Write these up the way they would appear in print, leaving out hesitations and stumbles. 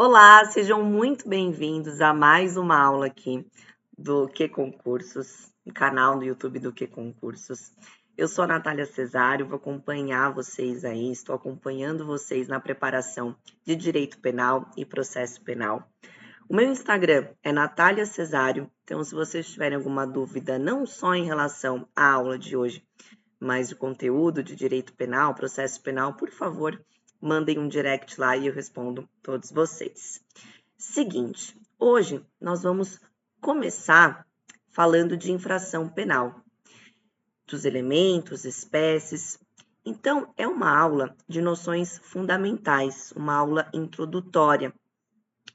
Olá, sejam muito bem-vindos a mais uma aula aqui do Que Concursos, no canal no YouTube do Que Concursos. Eu sou a Natália Cesário, vou acompanhar vocês aí, estou acompanhando vocês na preparação de Direito Penal e Processo Penal. O meu Instagram é Natália Cesário, então se vocês tiverem alguma dúvida, não só em relação à aula de hoje, mas de conteúdo de Direito Penal, Processo Penal, por favor, mandem um direct lá e eu respondo todos vocês. Seguinte, hoje nós vamos começar falando de infração penal, dos elementos, espécies. Então, é uma aula de noções fundamentais, uma aula introdutória,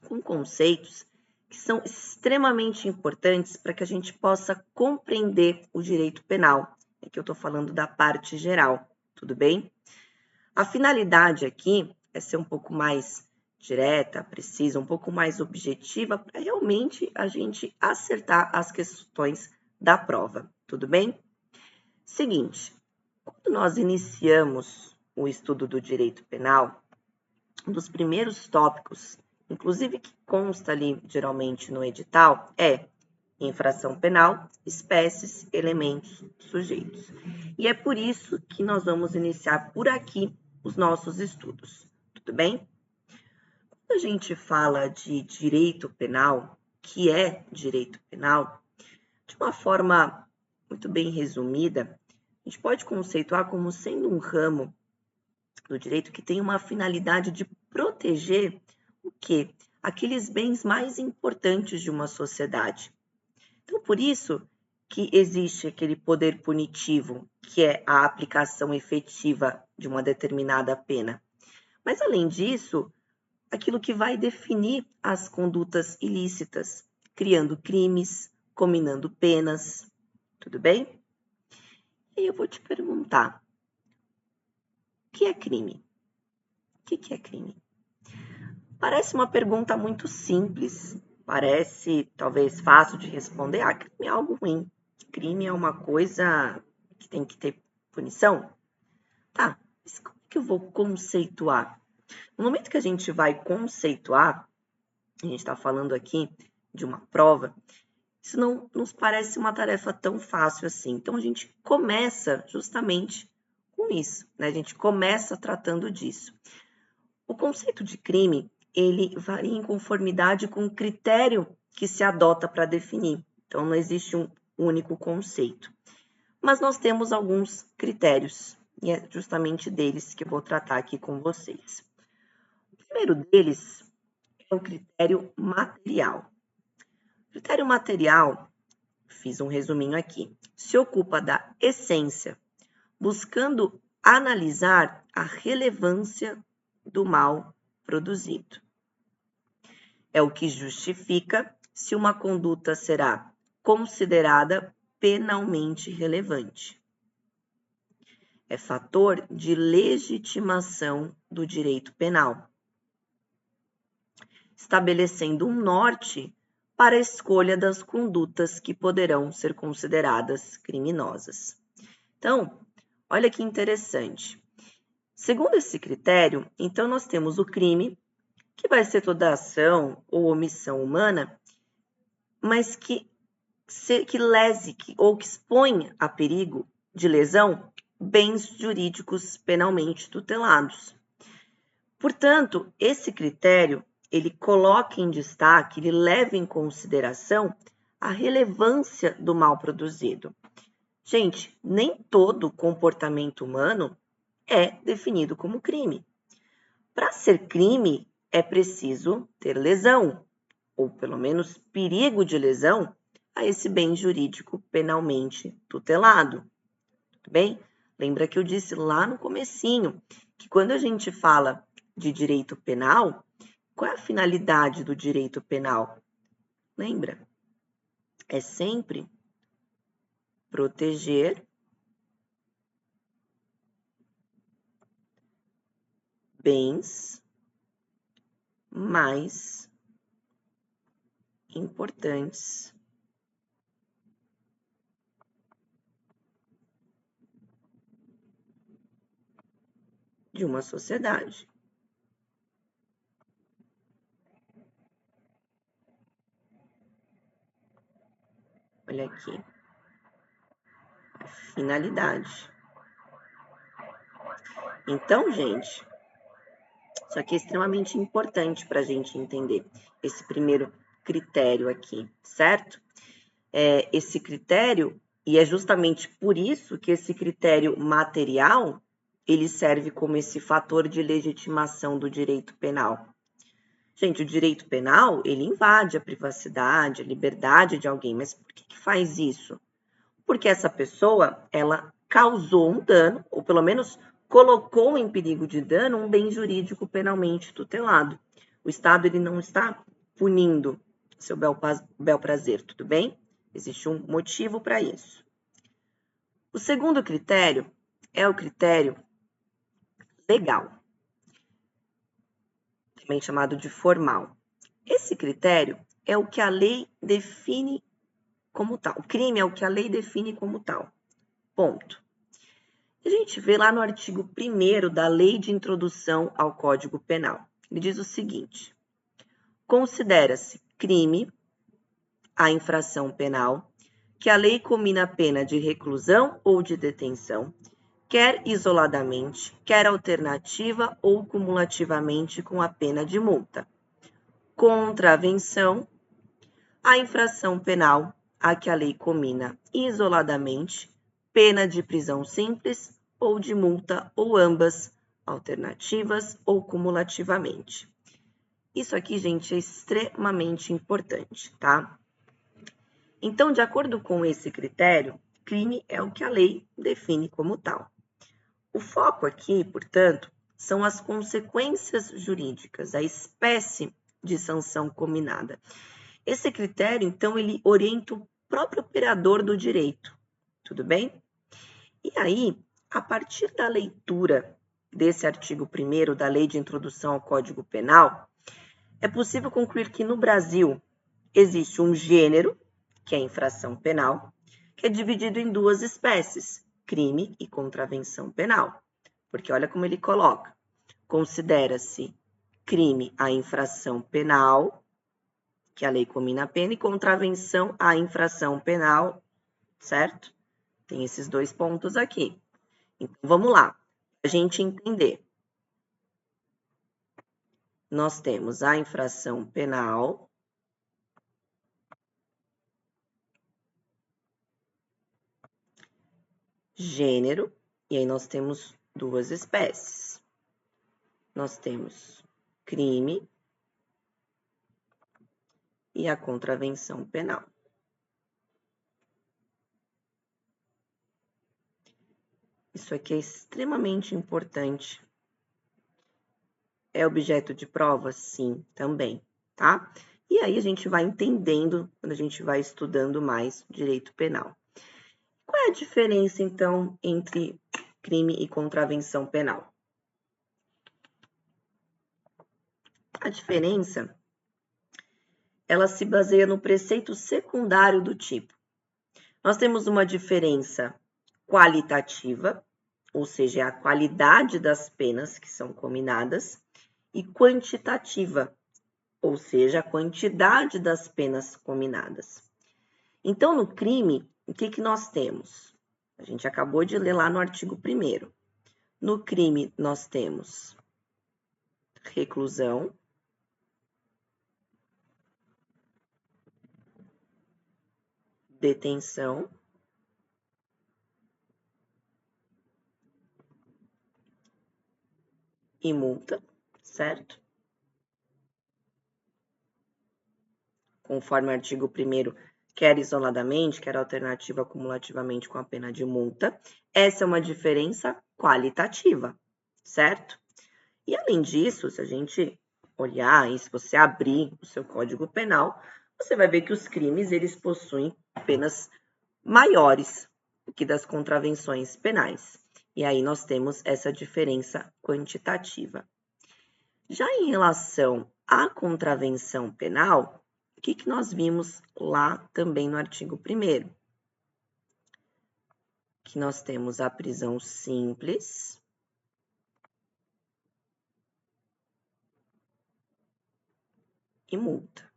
com conceitos que são extremamente importantes para que a gente possa compreender o direito penal. É que eu estou falando da parte geral, tudo bem? A finalidade aqui é ser um pouco mais direta, precisa, um pouco mais objetiva, para realmente a gente acertar as questões da prova, tudo bem? Seguinte, quando nós iniciamos o estudo do direito penal, um dos primeiros tópicos, inclusive que consta ali geralmente no edital, é infração penal, espécies, elementos, sujeitos. E é por isso que nós vamos iniciar por aqui os nossos estudos, tudo bem? Quando a gente fala de direito penal, que é direito penal, de uma forma muito bem resumida, a gente pode conceituar como sendo um ramo do direito que tem uma finalidade de proteger o quê? Aqueles bens mais importantes de uma sociedade. Então, por isso que existe aquele poder punitivo, que é a aplicação efetiva de uma determinada pena. Mas, além disso, aquilo que vai definir as condutas ilícitas, criando crimes, combinando penas, tudo bem? E eu vou te perguntar, o que é crime? O que é crime? Parece uma pergunta muito simples, parece talvez fácil de responder. Ah, crime é algo ruim. Crime é uma coisa que tem que ter punição? Tá, mas como que eu vou conceituar? No momento que a gente vai conceituar, a gente está falando aqui de uma prova, isso não nos parece uma tarefa tão fácil assim. Então, a gente começa justamente com isso, né? A gente começa tratando disso. O conceito de crime, ele varia em conformidade com o critério que se adota para definir. Então, não existe um único conceito. Mas nós temos alguns critérios, e é justamente deles que eu vou tratar aqui com vocês. O primeiro deles é o critério material. O critério material, fiz um resuminho aqui, se ocupa da essência, buscando analisar a relevância do mal produzido. É o que justifica se uma conduta será considerada penalmente relevante. É fator de legitimação do direito penal, estabelecendo um norte para a escolha das condutas que poderão ser consideradas criminosas. Então, olha que interessante. Segundo esse critério, então nós temos o crime, que vai ser toda ação ou omissão humana, mas que lese ou que expõe a perigo de lesão bens jurídicos penalmente tutelados. Portanto, esse critério, ele coloca em destaque, ele leva em consideração a relevância do mal produzido. Gente, nem todo comportamento humano é definido como crime. Para ser crime, é preciso ter lesão, ou pelo menos perigo de lesão, a esse bem jurídico penalmente tutelado. Tudo bem? Lembra que eu disse lá no comecinho que quando a gente fala de direito penal, qual é a finalidade do direito penal? Lembra? É sempre proteger bens mais importantes de uma sociedade. Olha aqui. Finalidade. Então, gente, isso aqui é extremamente importante para a gente entender esse primeiro critério aqui, certo? Esse critério, e é justamente por isso que esse critério material, ele serve como esse fator de legitimação do direito penal. Gente, o direito penal, ele invade a privacidade, a liberdade de alguém, mas por que faz isso? Porque essa pessoa, ela causou um dano, ou pelo menos colocou em perigo de dano um bem jurídico penalmente tutelado. O Estado, ele não está punindo seu bel prazer, tudo bem? Existe um motivo para isso. O segundo critério é o critério legal, também chamado de formal. Esse critério é o que a lei define como tal. O crime é o que a lei define como tal. Ponto. A gente vê lá no artigo 1º da Lei de Introdução ao Código Penal. Ele diz o seguinte: considera-se crime a infração penal que a lei comina a pena de reclusão ou de detenção, quer isoladamente, quer alternativa ou cumulativamente com a pena de multa. Contravenção, a infração penal a que a lei comina isoladamente, pena de prisão simples ou de multa, ou ambas, alternativas ou cumulativamente. Isso aqui, gente, é extremamente importante, tá? Então, de acordo com esse critério, crime é o que a lei define como tal. O foco aqui, portanto, são as consequências jurídicas, a espécie de sanção cominada. Esse critério, então, ele orienta o próprio operador do direito, tudo bem? E aí, a partir da leitura desse artigo 1º da Lei de Introdução ao Código Penal, é possível concluir que no Brasil existe um gênero, que é a infração penal, que é dividido em duas espécies, crime e contravenção penal. Porque olha como ele coloca: considera-se crime a infração penal, que a lei comina a pena, e contravenção à infração penal, certo? Tem esses dois pontos aqui. Então, vamos lá, para a gente entender. Nós temos a infração penal, gênero, e aí nós temos duas espécies. Nós temos crime e a contravenção penal. Isso aqui é extremamente importante. É objeto de prova? Sim, também, tá? E aí a gente vai entendendo quando a gente vai estudando mais direito penal. Qual é a diferença, então, entre crime e contravenção penal? A diferença, ela se baseia no preceito secundário do tipo. Nós temos uma diferença qualitativa, ou seja, a qualidade das penas que são cominadas, e quantitativa, ou seja, a quantidade das penas cominadas. Então, no crime, o que nós temos? A gente acabou de ler lá no artigo 1º. No crime, nós temos reclusão, detenção, e multa, certo? Conforme o artigo 1º, quer isoladamente, quer alternativa cumulativamente com a pena de multa. Essa é uma diferença qualitativa, certo? E além disso, se a gente olhar e se você abrir o seu Código Penal, você vai ver que os crimes eles possuem penas maiores do que das contravenções penais. E aí nós temos essa diferença quantitativa. Já em relação à contravenção penal, o que nós vimos lá também no artigo 1º? Que nós temos a prisão simples e multa.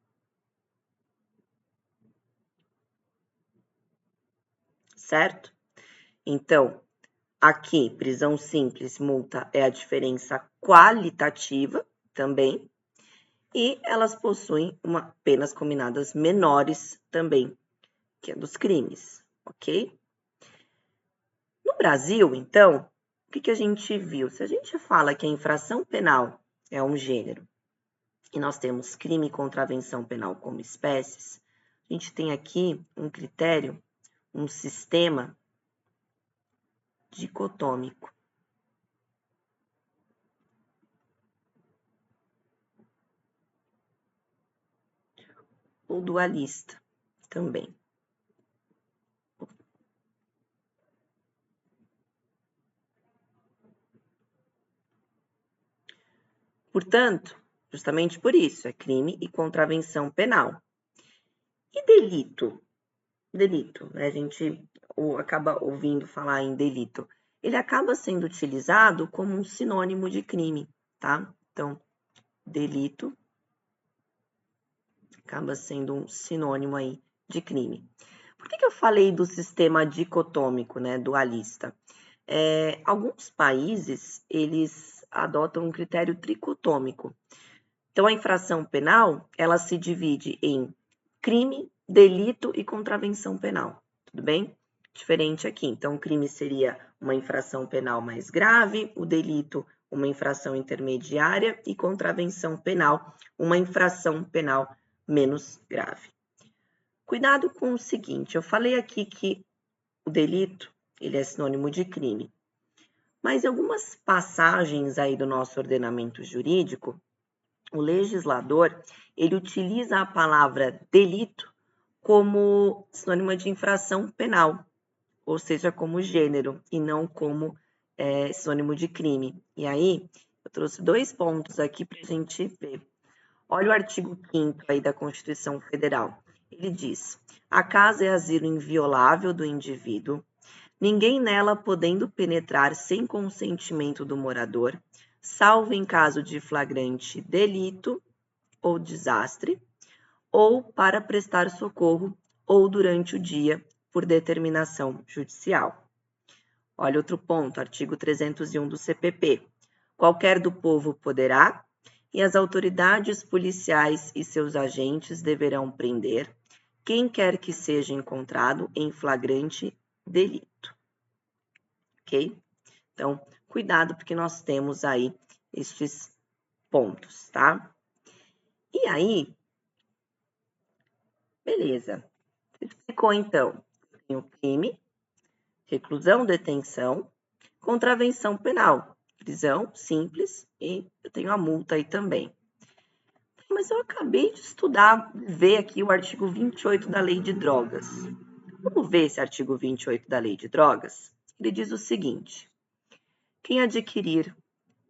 certo? Então, aqui, prisão simples, multa é a diferença qualitativa também, e elas possuem penas combinadas menores também, que é dos crimes, ok? No Brasil, então, o que a gente viu? Se a gente fala que a infração penal é um gênero e nós temos crime e contravenção penal como espécies, a gente tem aqui um critério, um sistema dicotômico. Ou dualista também. Portanto, justamente por isso, é crime e contravenção penal. E delito? Delito, né? A gente acaba ouvindo falar em delito. Ele acaba sendo utilizado como um sinônimo de crime, tá? Então, delito acaba sendo um sinônimo aí de crime. Por que eu falei do sistema dicotômico, né, dualista? Alguns países, eles adotam um critério tricotômico. Então, a infração penal, ela se divide em crime, delito e contravenção penal, tudo bem? Diferente aqui. Então, o crime seria uma infração penal mais grave, o delito, uma infração intermediária e contravenção penal, uma infração penal menos grave. Cuidado com o seguinte, eu falei aqui que o delito, ele é sinônimo de crime, mas em algumas passagens aí do nosso ordenamento jurídico, o legislador, ele utiliza a palavra delito como sinônimo de infração penal, ou seja, como gênero, e não como sinônimo de crime. E aí, eu trouxe 2 pontos aqui para a gente ver. Olha o artigo 5º aí da Constituição Federal. Ele diz: a casa é asilo inviolável do indivíduo, ninguém nela podendo penetrar sem consentimento do morador, salvo em caso de flagrante delito ou desastre, ou para prestar socorro, ou durante o dia, por determinação judicial. Olha outro ponto, artigo 301 do CPP. Qualquer do povo poderá, e as autoridades policiais e seus agentes deverão prender quem quer que seja encontrado em flagrante delito. Ok? Então, cuidado, porque nós temos aí estes pontos, tá? E aí, beleza. Explicou, então, tem o crime, reclusão, detenção, contravenção penal, prisão simples e eu tenho a multa aí também. Mas eu acabei de estudar, ver aqui o artigo 28 da Lei de Drogas. Vamos ver esse artigo 28 da Lei de Drogas? Ele diz o seguinte: quem adquirir,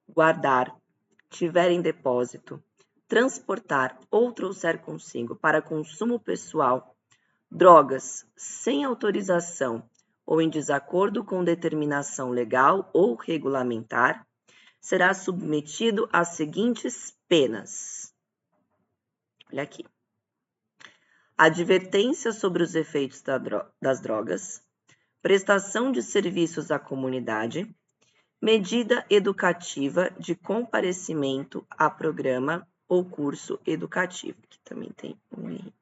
guardar, tiver em depósito, transportar ou trouxer consigo para consumo pessoal drogas sem autorização ou em desacordo com determinação legal ou regulamentar, será submetido às seguintes penas. Olha aqui. Advertência sobre os efeitos das drogas, prestação de serviços à comunidade, medida educativa de comparecimento a programa ou curso educativo, que também tem um I.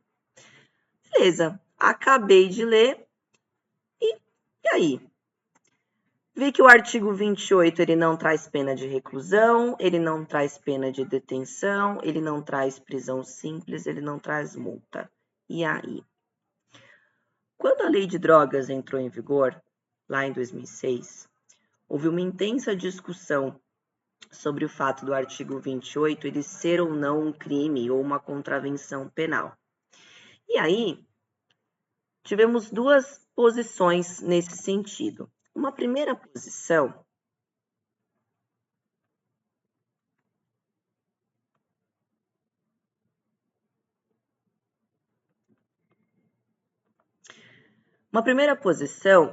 Beleza, acabei de ler. E aí? Vi que o artigo 28, ele não traz pena de reclusão, ele não traz pena de detenção, ele não traz prisão simples, ele não traz multa. E aí? Quando a Lei de Drogas entrou em vigor, lá em 2006, houve uma intensa discussão sobre o fato do artigo 28 ele ser ou não um crime ou uma contravenção penal. E aí, tivemos 2 posições nesse sentido. Uma primeira posição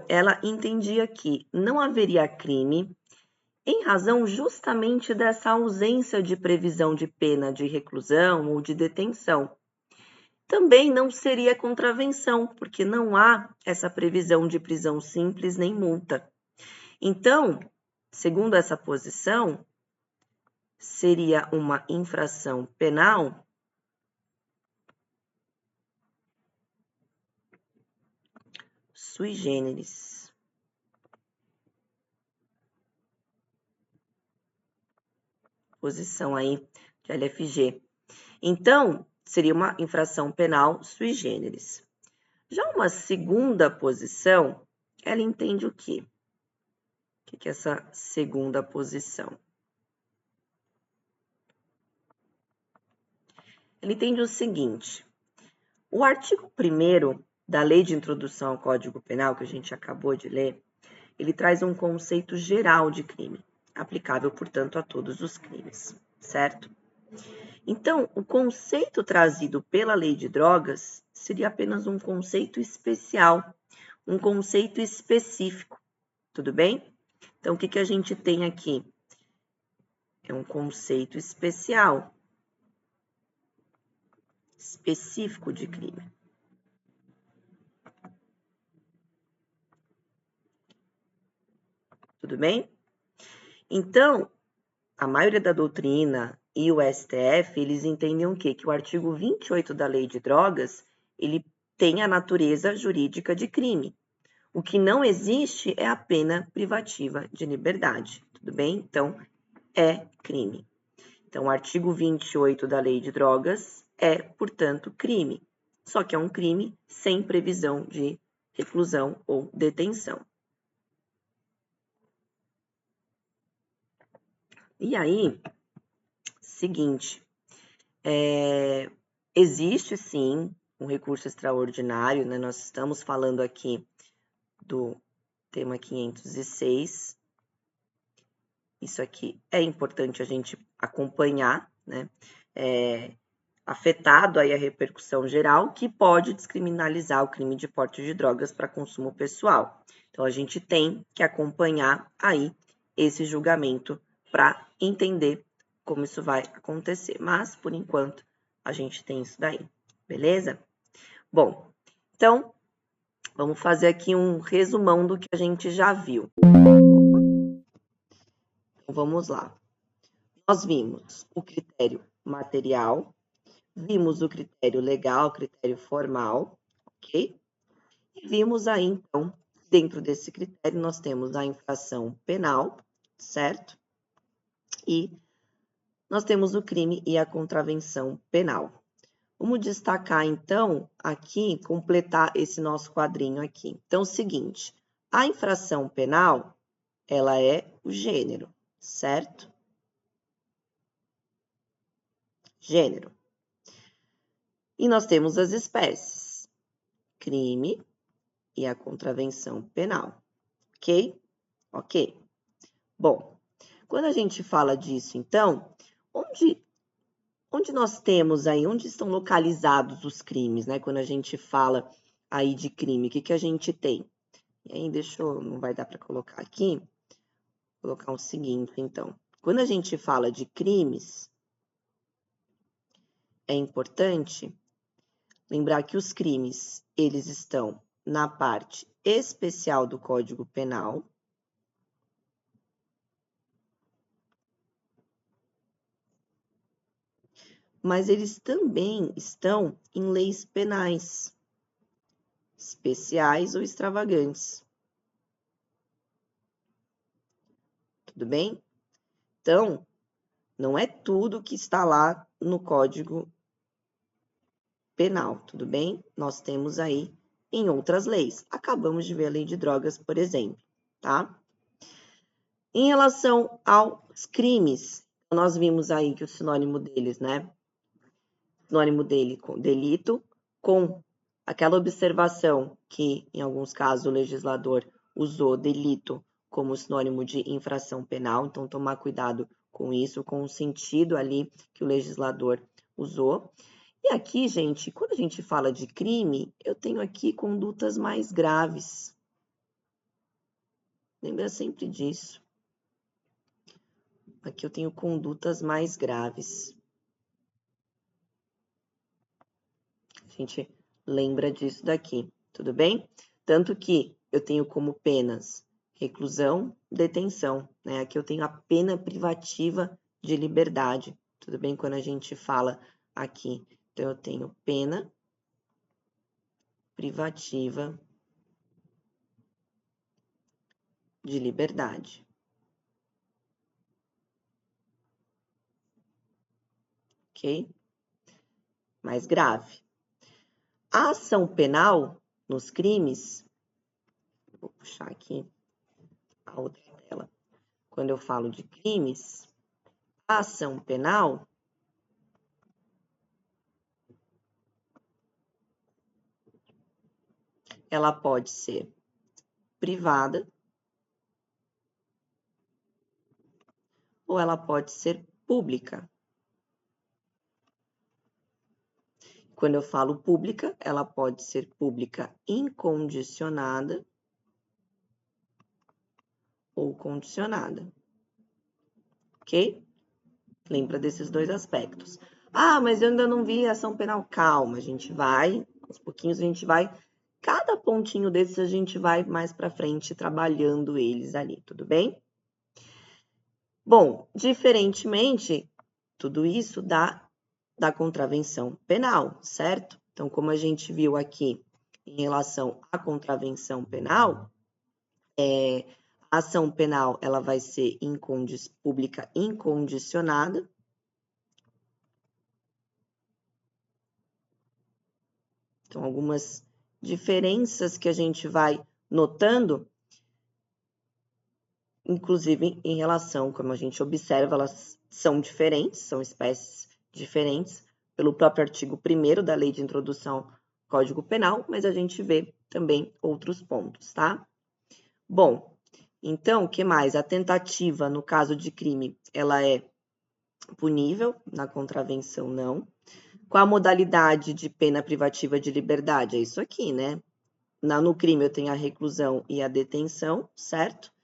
ela entendia que não haveria crime em razão justamente dessa ausência de previsão de pena de reclusão ou de detenção. Também não seria contravenção, porque não há essa previsão de prisão simples nem multa. Então, segundo essa posição, seria uma infração penal sui generis. Posição aí de LFG. Então, seria uma infração penal sui generis. Já uma segunda posição, ela entende o quê? O que é essa segunda posição? Ela entende o seguinte: o artigo 1º da Lei de Introdução ao Código Penal, que a gente acabou de ler, ele traz um conceito geral de crime, aplicável, portanto, a todos os crimes, certo? Então, o conceito trazido pela Lei de Drogas seria apenas um conceito especial, um conceito específico, tudo bem? Então, o que a gente tem aqui? É um conceito especial, específico de crime. Tudo bem? Então, a maioria da doutrina e o STF, eles entendem o quê? Que o artigo 28 da Lei de Drogas, ele tem a natureza jurídica de crime. O que não existe é a pena privativa de liberdade, tudo bem? Então, é crime. Então, o artigo 28 da Lei de Drogas é, portanto, crime. Só que é um crime sem previsão de reclusão ou detenção. E aí, seguinte, existe sim um recurso extraordinário, né? Nós estamos falando aqui do tema 506. Isso aqui é importante a gente acompanhar, né? Afetado aí a repercussão geral, que pode descriminalizar o crime de porte de drogas para consumo pessoal. Então, a gente tem que acompanhar aí esse julgamento para entender como isso vai acontecer. Mas, por enquanto, a gente tem isso daí, beleza? Bom, então, vamos fazer aqui um resumão do que a gente já viu. Então, vamos lá. Nós vimos o critério material, vimos o critério legal, critério formal, ok? E vimos aí, então, dentro desse critério, nós temos a infração penal, certo? E nós temos o crime e a contravenção penal. Vamos destacar, então, aqui, completar esse nosso quadrinho aqui. Então, é o seguinte, a infração penal, ela é o gênero, certo? Gênero. E nós temos as espécies, crime e a contravenção penal, ok? Ok. Bom, quando a gente fala disso, então, onde nós temos aí, onde estão localizados os crimes, né? Quando a gente fala aí de crime, o que a gente tem? E aí, não vai dar para colocar aqui, vou colocar o seguinte, então. Quando a gente fala de crimes, é importante lembrar que os crimes, eles estão na parte especial do Código Penal, mas eles também estão em leis penais, especiais ou extravagantes. Tudo bem? Então, não é tudo que está lá no Código Penal, tudo bem? Nós temos aí em outras leis. Acabamos de ver a Lei de Drogas, por exemplo, tá? Em relação aos crimes, nós vimos aí que o sinônimo deles, né? Sinônimo dele com delito, com aquela observação que, em alguns casos, o legislador usou delito como sinônimo de infração penal, então tomar cuidado com isso, com o sentido ali que o legislador usou. E aqui, gente, quando a gente fala de crime, eu tenho aqui condutas mais graves. Lembra sempre disso. Aqui eu tenho condutas mais graves. gente lembra disso daqui, tudo bem? Tanto que eu tenho como penas reclusão, detenção, né? Aqui eu tenho a pena privativa de liberdade, tudo bem? Quando a gente fala aqui, então eu tenho pena privativa de liberdade. Ok? Mais grave. A ação penal nos crimes, vou puxar aqui a outra tela. Quando eu falo de crimes, a ação penal ela pode ser privada ou ela pode ser pública. Quando eu falo pública, ela pode ser pública incondicionada ou condicionada. Ok? Lembra desses dois aspectos. Ah, mas eu ainda não vi ação penal. Calma, a gente vai, aos pouquinhos a gente vai, cada pontinho desses a gente vai mais para frente trabalhando eles ali, tudo bem? Bom, diferentemente, tudo isso da contravenção penal, certo? Então, como a gente viu aqui em relação à contravenção penal, a ação penal ela vai ser pública incondicionada. Então, algumas diferenças que a gente vai notando, inclusive em relação, como a gente observa, elas são diferentes, são espécies diferentes, pelo próprio artigo 1º da Lei de Introdução ao Código Penal, mas a gente vê também outros pontos, tá? Bom, então, o que mais? A tentativa, no caso de crime, ela é punível, na contravenção não. Qual a modalidade de pena privativa de liberdade? É isso aqui, né? No crime eu tenho a reclusão e a detenção, certo?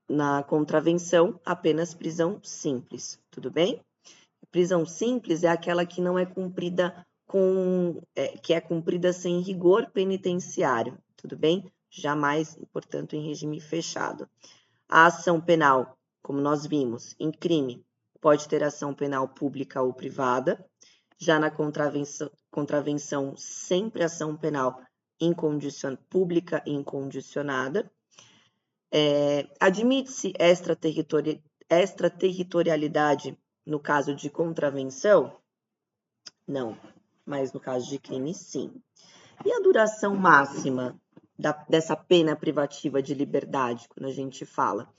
Na contravenção, apenas prisão simples, tudo bem? Prisão simples é aquela que não é cumprida que é cumprida sem rigor penitenciário, tudo bem? Jamais, portanto, em regime fechado. A ação penal, como nós vimos, em crime, pode ter ação penal pública ou privada. Já na contravenção, sempre ação penal pública e incondicionada. Admite-se extraterritorialidade no caso de contravenção? Não, mas no caso de crime, sim. E a duração máxima dessa pena privativa de liberdade, quando a gente fala?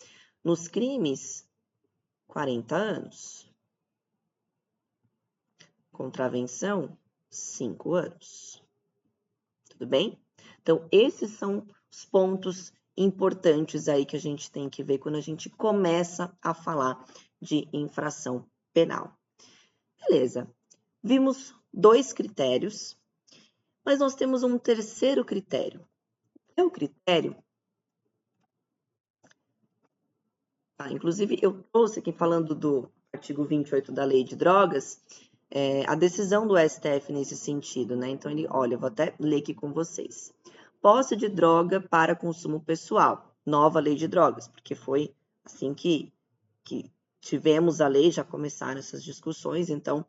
Nos crimes, 40 anos. Contravenção, 5 anos. Tudo bem? Então, esses são os pontos importantes aí que a gente tem que ver quando a gente começa a falar de infração penal. Beleza. Vimos 2 critérios, mas nós temos um terceiro critério. É o critério... inclusive, eu trouxe aqui, falando do artigo 28 da Lei de Drogas, a decisão do STF nesse sentido, né? Então, olha, eu vou até ler aqui com vocês. Posse de droga para consumo pessoal, nova Lei de Drogas, porque foi assim que tivemos a lei, já começaram essas discussões, então,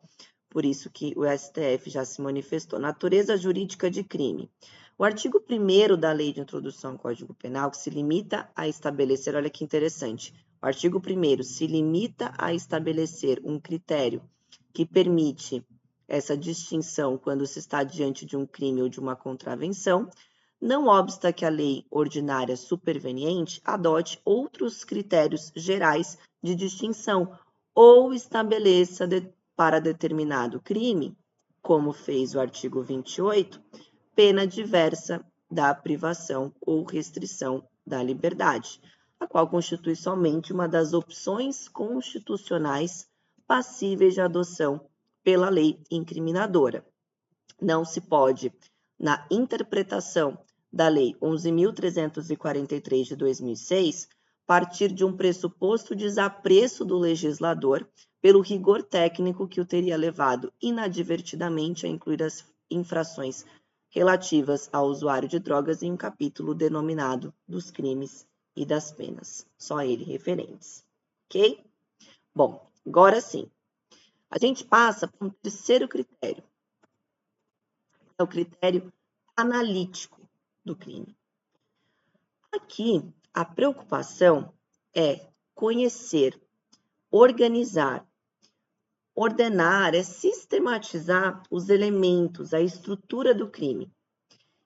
por isso que o STF já se manifestou. Natureza jurídica de crime. O artigo 1º da Lei de Introdução ao Código Penal, que se limita a estabelecer, olha que interessante, o artigo 1º se limita a estabelecer um critério que permite essa distinção quando se está diante de um crime ou de uma contravenção, não obsta que a lei ordinária superveniente adote outros critérios gerais de distinção ou estabeleça para determinado crime, como fez o artigo 28, pena diversa da privação ou restrição da liberdade, a qual constitui somente uma das opções constitucionais passíveis de adoção pela lei incriminadora. Não se pode, na interpretação da Lei 11.343 de 2006, partir de um pressuposto desapreço do legislador pelo rigor técnico que o teria levado inadvertidamente a incluir infrações relativas ao usuário de drogas em um capítulo denominado dos crimes e das penas. Só ele referentes, ok? Bom, agora sim, a gente passa para um terceiro critério. É o critério analítico do crime. Aqui, a preocupação é conhecer, organizar, ordenar, é sistematizar os elementos, a estrutura do crime.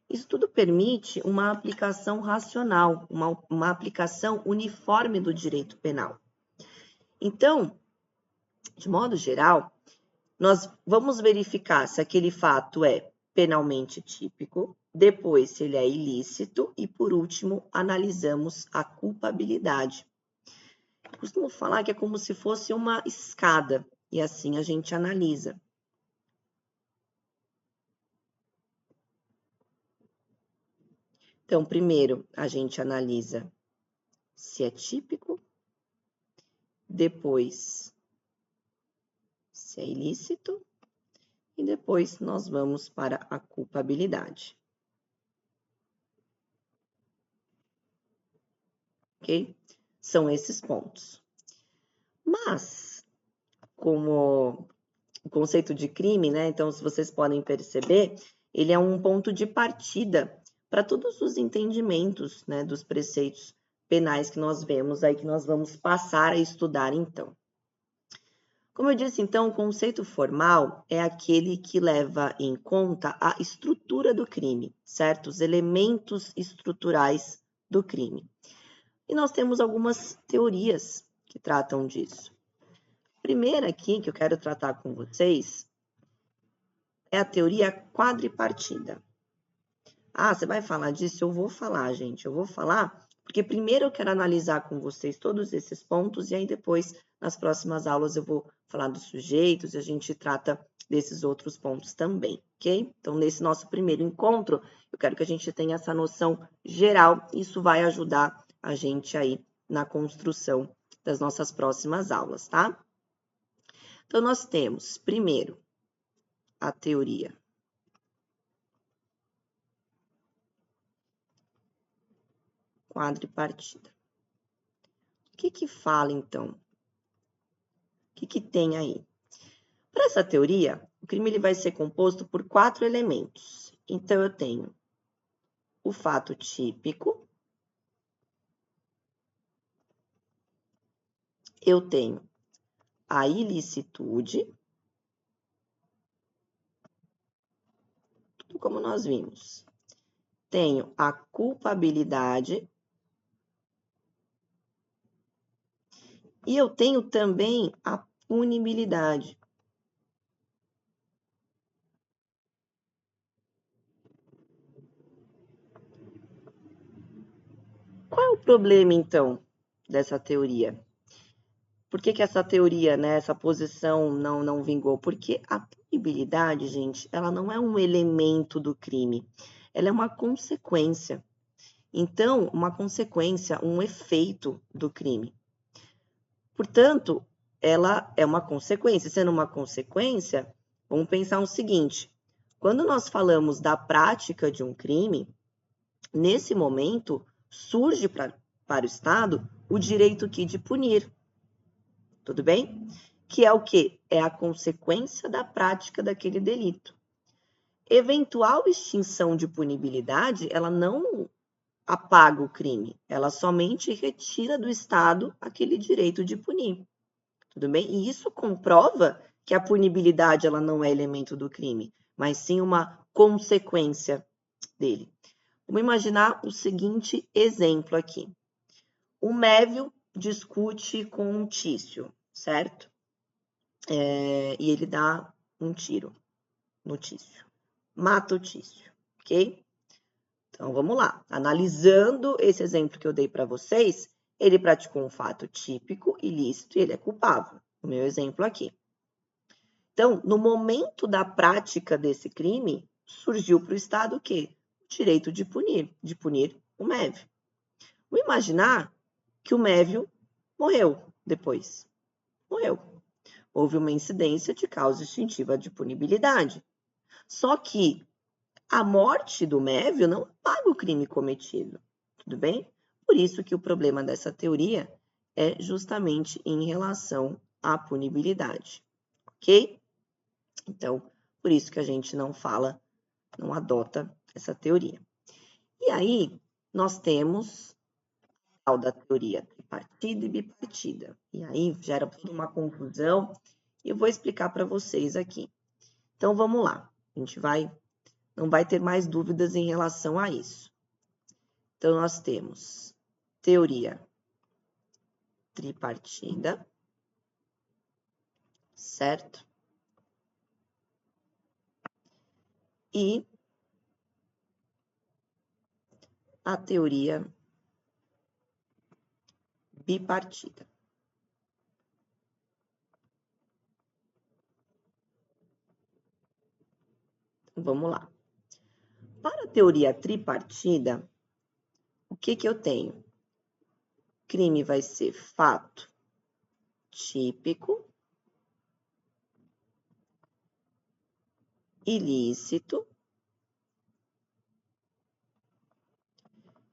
Isso tudo permite uma aplicação racional, uma aplicação uniforme do direito penal. Então, de modo geral, nós vamos verificar se aquele fato é penalmente típico, depois se ele é ilícito e, por último, analisamos a culpabilidade. Eu costumo falar que é como se fosse uma escada e assim a gente analisa. Então, primeiro a gente analisa se é típico, depois se é ilícito e depois nós vamos para a culpabilidade. Ok? São esses pontos. Mas, como o conceito de crime, né? Então, se vocês podem perceber, ele é um ponto de partida para todos os entendimentos, né, dos preceitos penais que nós vemos aí, que nós vamos passar a estudar, então. Como eu disse, então, o conceito formal é aquele que leva em conta a estrutura do crime, certo? Os elementos estruturais do crime. E nós temos algumas teorias que tratam disso. A primeira aqui que eu quero tratar com vocês é a teoria quadripartida. Ah, você vai falar disso? Eu vou falar, gente. Eu vou falar porque primeiro eu quero analisar com vocês todos esses pontos e aí depois, nas próximas aulas, eu vou falar dos sujeitos e a gente trata desses outros pontos também, ok? Então, nesse nosso primeiro encontro, eu quero que a gente tenha essa noção geral. Isso vai ajudar a gente aí na construção das nossas próximas aulas, tá? Então, nós temos, primeiro, a teoria quadripartida. O que fala, então? O que tem aí? Para essa teoria, o crime ele vai ser composto por 4 elementos. Então, eu tenho o fato típico, eu tenho a ilicitude, tudo como nós vimos. Tenho a culpabilidade e eu tenho também a punibilidade. Qual é o problema, então, dessa teoria? Por que essa teoria, né, essa posição não vingou? Porque a punibilidade, gente, ela não é um elemento do crime, ela é uma consequência. Então, uma consequência, um efeito do crime. Portanto, ela é uma consequência. Sendo uma consequência, vamos pensar o seguinte: quando nós falamos da prática de um crime, nesse momento surge para o Estado o direito de punir. Tudo bem? Que é o quê? É a consequência da prática daquele delito. Eventual extinção de punibilidade, ela não apaga o crime, ela somente retira do Estado aquele direito de punir. Tudo bem? E isso comprova que a punibilidade ela não é elemento do crime, mas sim uma consequência dele. Vamos imaginar o seguinte exemplo aqui. O Mévio discute com o Tício, certo? E ele dá um tiro no Tício. Mata o Tício, ok? Então, vamos lá. Analisando esse exemplo que eu dei para vocês, ele praticou um fato típico, ilícito, e ele é culpável. O meu exemplo aqui. Então, no momento da prática desse crime, surgiu para o Estado o quê? O direito de punir o Mévio. Vou imaginar que o Mévio morreu depois. Morreu. Houve uma incidência de causa extintiva de punibilidade. Só que a morte do Mévio não apaga o crime cometido, tudo bem? Por isso que o problema dessa teoria é justamente em relação à punibilidade, ok? Então, por isso que a gente não fala, não adota essa teoria. E aí, nós temos a tal da teoria tripartida e bipartida. E aí, gera toda uma confusão, e eu vou explicar para vocês aqui. Então, vamos lá. A gente não vai ter mais dúvidas em relação a isso. Então, nós temos teoria tripartida, certo? E a teoria bipartida. Então, vamos lá. Para a teoria tripartida, o que eu tenho? Crime vai ser fato típico, ilícito,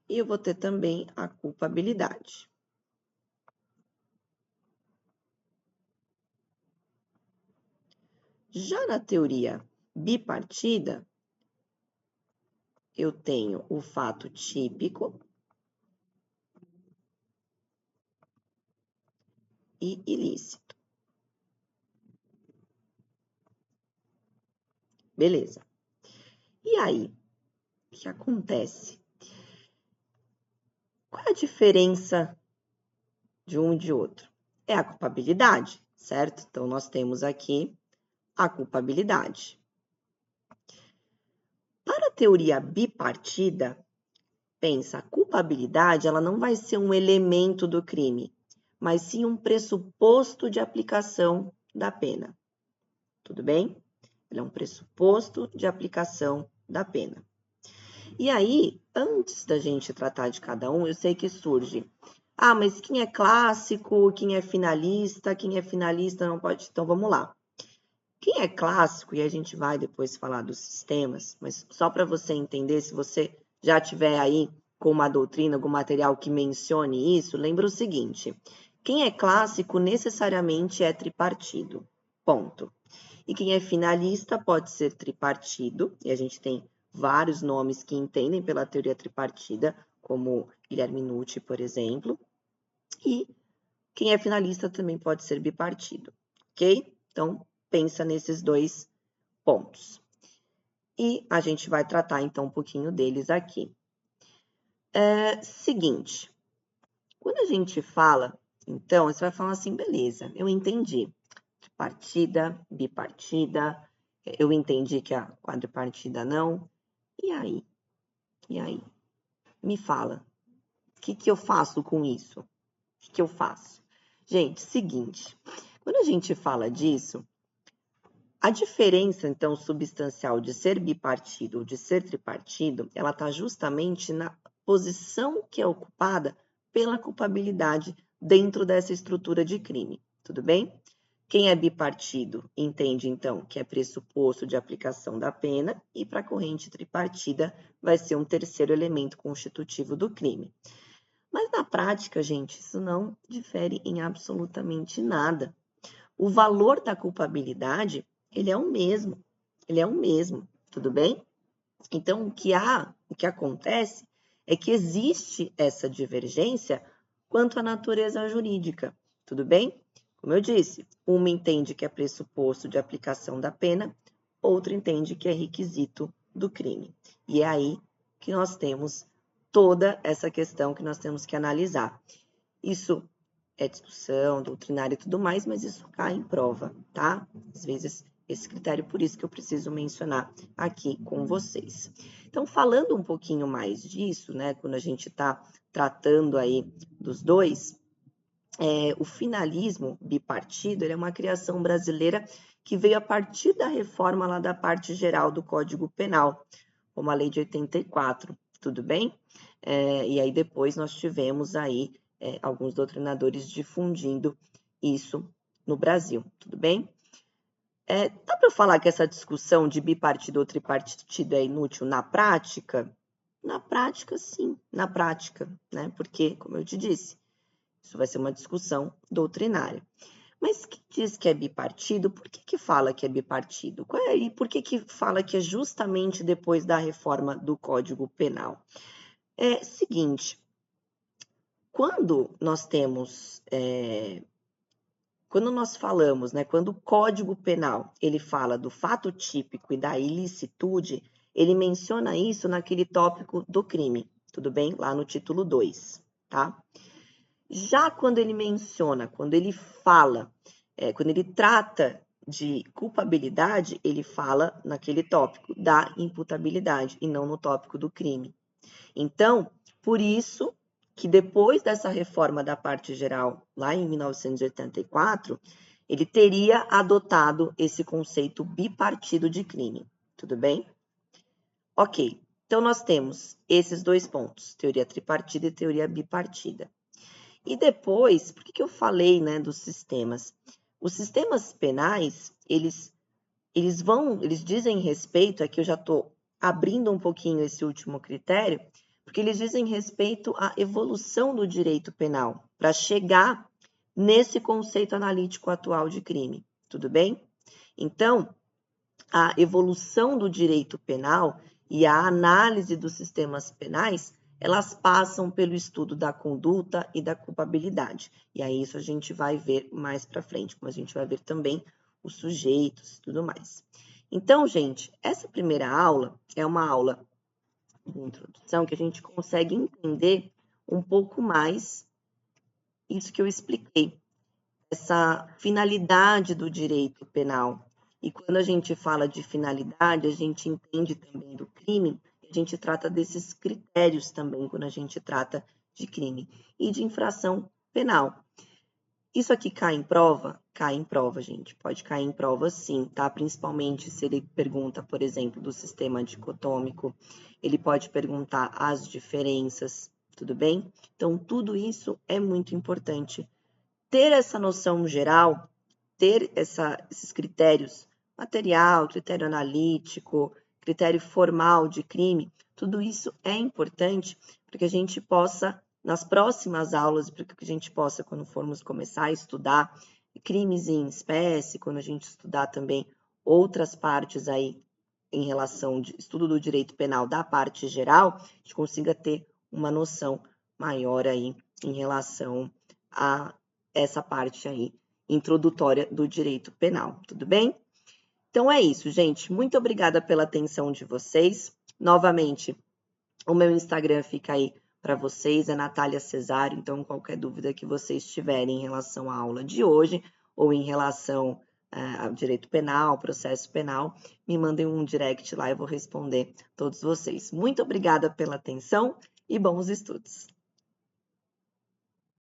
e eu vou ter também a culpabilidade. Já na teoria bipartida, eu tenho o fato típico e ilícito. Beleza. E aí, o que acontece? Qual é a diferença de um e de outro? É a culpabilidade, certo? Então, nós temos aqui a culpabilidade. Para a teoria bipartida, pensa, a culpabilidade ela não vai ser um elemento do crime, mas sim um pressuposto de aplicação da pena. Tudo bem? Ele é um pressuposto de aplicação da pena. E aí, antes da gente tratar de cada um, eu sei que surge. Ah, mas quem é clássico, quem é finalista não pode. Então vamos lá. Quem é clássico, e a gente vai depois falar dos sistemas, mas só para você entender, se você já tiver aí com uma doutrina, algum material que mencione isso, lembra o seguinte: quem é clássico necessariamente é tripartido. Ponto. E quem é finalista pode ser tripartido, e a gente tem vários nomes que entendem pela teoria tripartida, como Guilherme Nucci, por exemplo. E quem é finalista também pode ser bipartido, ok? Então, pensa nesses dois pontos. E a gente vai tratar, então, um pouquinho deles aqui. Seguinte, quando a gente fala, então, você vai falar assim, beleza, eu entendi. Partida, bipartida, eu entendi que a quadripartida não. E aí? E aí? Me fala, o que eu faço com isso? O que eu faço? Gente, seguinte, quando a gente fala disso, a diferença, então, substancial de ser bipartido ou de ser tripartido, ela está justamente na posição que é ocupada pela culpabilidade dentro dessa estrutura de crime, tudo bem? Quem é bipartido entende, então, que é pressuposto de aplicação da pena e para a corrente tripartida vai ser um terceiro elemento constitutivo do crime. Mas na prática, gente, isso não difere em absolutamente nada. O valor da culpabilidade, ele é o mesmo, tudo bem? Então, o que acontece é que existe essa divergência quanto à natureza jurídica, tudo bem? Como eu disse, uma entende que é pressuposto de aplicação da pena, outra entende que é requisito do crime. E é aí que nós temos toda essa questão que nós temos que analisar. Isso é discussão, doutrinária e tudo mais, mas isso cai em prova, tá? Às vezes, esse critério, por isso que eu preciso mencionar aqui com vocês. Então, falando um pouquinho mais disso, né, quando a gente está tratando aí dos dois, o finalismo bipartido ele é uma criação brasileira que veio a partir da reforma lá da parte geral do Código Penal, como a Lei de 84, tudo bem? E aí depois nós tivemos aí alguns doutrinadores difundindo isso no Brasil, tudo bem? Dá para eu falar que essa discussão de bipartido ou tripartido é inútil na prática? Na prática, sim, na prática, né? Porque, como eu te disse, isso vai ser uma discussão doutrinária. Mas quem diz que é bipartido, por que fala que é bipartido? E por que fala que é justamente depois da reforma do Código Penal? É o seguinte, quando nós temos, quando nós falamos, né, quando o Código Penal ele fala do fato típico e da ilicitude, ele menciona isso naquele tópico do crime, tudo bem? Lá no título 2, tá? Já quando ele menciona, quando ele fala, quando ele trata de culpabilidade, ele fala naquele tópico da imputabilidade e não no tópico do crime. Então, por isso que depois dessa reforma da parte geral, lá em 1984, ele teria adotado esse conceito bipartido de crime. Tudo bem? Ok, então nós temos esses dois pontos, teoria tripartida e teoria bipartida. E depois, por que eu falei, né, dos sistemas? Os sistemas penais, eles dizem respeito, aqui eu já estou abrindo um pouquinho esse último critério, porque eles dizem respeito à evolução do direito penal, para chegar nesse conceito analítico atual de crime, tudo bem? Então, a evolução do direito penal e a análise dos sistemas penais, elas passam pelo estudo da conduta e da culpabilidade. E aí isso a gente vai ver mais para frente, como a gente vai ver também os sujeitos e tudo mais. Então, gente, essa primeira aula é uma aula de introdução que a gente consegue entender um pouco mais isso que eu expliquei, essa finalidade do direito penal. E quando a gente fala de finalidade, a gente entende também do crime, a gente trata desses critérios também quando a gente trata de crime e de infração penal. Isso aqui cai em prova? Cai em prova, gente. Pode cair em prova sim, tá? Principalmente se ele pergunta, por exemplo, do sistema dicotômico, ele pode perguntar as diferenças, tudo bem? Então, tudo isso é muito importante. Ter essa noção geral, ter esses critérios material, critério analítico, critério formal de crime, tudo isso é importante para que a gente possa, nas próximas aulas, para que a gente possa, quando formos começar a estudar crimes em espécie, quando a gente estudar também outras partes aí em relação de estudo do direito penal da parte geral, a gente consiga ter uma noção maior aí em relação a essa parte aí introdutória do direito penal, tudo bem? Então é isso, gente. Muito obrigada pela atenção de vocês. Novamente, o meu Instagram fica aí para vocês, é Natália Cesário. Então, qualquer dúvida que vocês tiverem em relação à aula de hoje ou em relação ao direito penal, processo penal, me mandem um direct lá, eu vou responder todos vocês. Muito obrigada pela atenção e bons estudos.